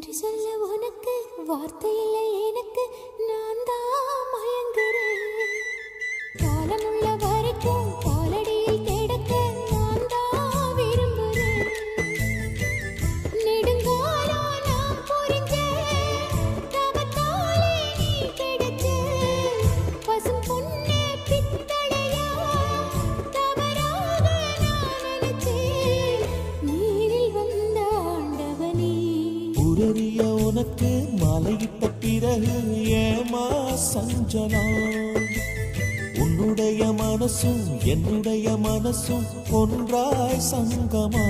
நன்றி சொல்ல உனக்கு வார்த்தை இல்லை எனக்கு நான் தான் மயங்குறேன் காலமுள்ள வரைக்கும் காலடியில் கிடக்க நான் தான் விரும்புறேன் நெடுங்காலா நான் புரிஞ்சேன் தவத்தாலே நீ கிடைச்ச பசும் பொன்னே பித்தளையா தவறாக நான் நினைச்சேன் நீரில் வந்த ஆண்டவனே உரறிய உனக்கு மாலையிட்ட பிறகு ஏமா சஞ்சலம் உன்னுடைய மனசும் என்னுடைய மனசும் ஒன்றாய் சங்கமா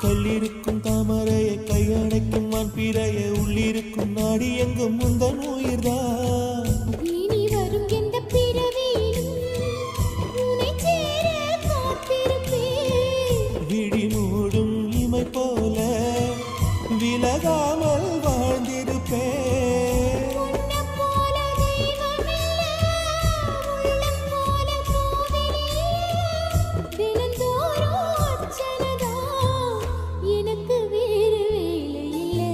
கல்லிருக்கும் தாமரையை கையணைக்கும் வான்பிறைய உள்ளிருக்கும் நாடி எங்கும் முந்தன் உயிர்தான் இனி வரும் எந்த பிறவியிலும் உன்னை சேர காத்திருப்பேன் விழி மூடும் இமை போல விலகாமல் வாழ்ந்திருப்பேன் உன்னை போல தெய்வமில்லை உள்ளம் போல கோவிலே தினந்தோறும் அர்ச்சனைதான் எனக்கு வேறு வேலை இல்லை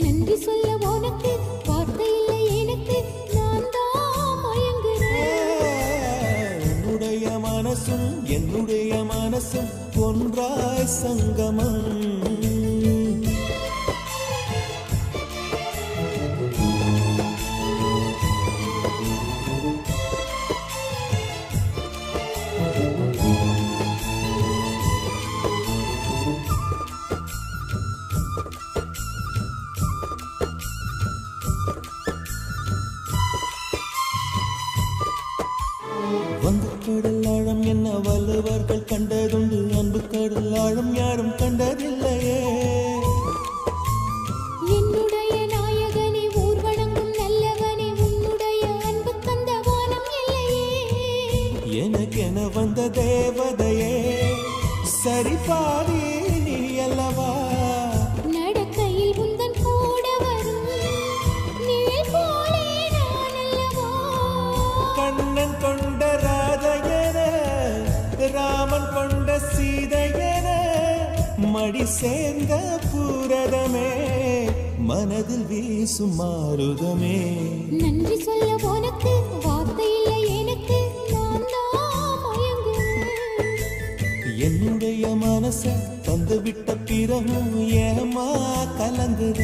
நன்றி சொல்ல உனக்கு வார்த்தை இல்லை எனக்கு நான் தான் மயங்குறேன் உன்னுடைய மனசும் என்னுடைய மனசும் ஒன்றாய் சங்கமம் வந்து கடல் ஆழம் என்ன வள்ளுவர்கள் கண்டதுண்டு அன்பு கடல் ஆழம் யாரும் கண்டதில்லையே என்னுடைய நாயகனே ஊர்வனங்கும் நல்லவனே உன்னுடைய அன்பு தந்த வானம் இல்லையே எனக்கென வந்த தேவதையே சரி பாதி நீ அல்லவா நடக்கையில் உந்தன் கூட வரும் நிழல் போலே நான் அல்லவா கண்ணன் கொண்ட ராதையன ராமன் கொண்ட சீதையன மடி சேர்ந்த பூரதமே மனதில் வீசும் மாருதமே நன்றி சொல்ல உனக்கு வார்த்தை இல்லை எனக்கு நான் தான் மயங்குறேன் என்னுடைய மனச தந்து விட்ட பிறகும் ஏமா கலங்குற